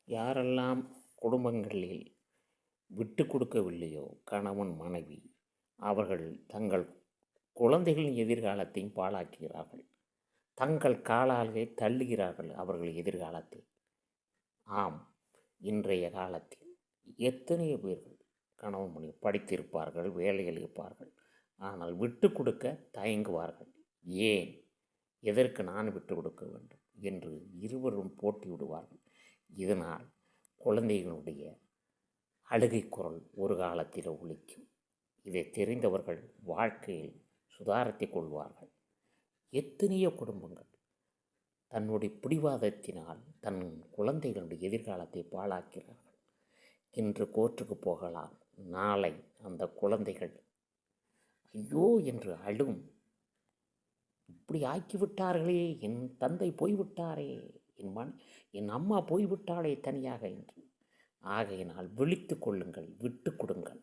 யாரெல்லாம் குடும்பங்களில் விட்டு கொடுக்கவில்லையோ கணவன் மனைவி, அவர்கள் தங்கள் குழந்தைகளின் எதிர்காலத்தையும் பாழாக்குகிறார்கள். தங்கள் காலாலே தள்ளுகிறார்கள் அவர்கள் எதிர்காலத்தை. ஆம், இன்றைய காலத்தில் எத்தனையோ பேர்கள் கணவன் மனைவி படித்திருப்பார்கள், வேலையில் இருப்பார்கள், ஆனால் விட்டு கொடுக்க தயங்குவார்கள். ஏன், எதற்கு நான் விட்டு கொடுக்க வேண்டும் என்று இருவரும் போட்டி விடுவார்கள். இதனால் குழந்தைகளுடைய அழுகை குரல் ஒரு காலத்தில் ஒலிக்கும். இதை தெரிந்தவர்கள் வாழ்க்கையில் சுதாரித்து கொள்வார்கள். எத்தனையோ குடும்பங்கள் தன்னுடைய பிடிவாதத்தினால் தன் குழந்தைகளுடைய எதிர்காலத்தை பாழாக்கிறார்கள். இன்று கோர்ட்டுக்கு போகலாம், நாளை அந்த குழந்தைகள் ஐயோ என்று அழும். இப்படி ஆக்கிவிட்டார்களே, என் தந்தை போய்விட்டாரே, என் அம்மா போய்விட்டாளே தனியாக என்று. ஆகையினால் விழித்து கொள்ளுங்கள், விட்டு கொடுங்கள்.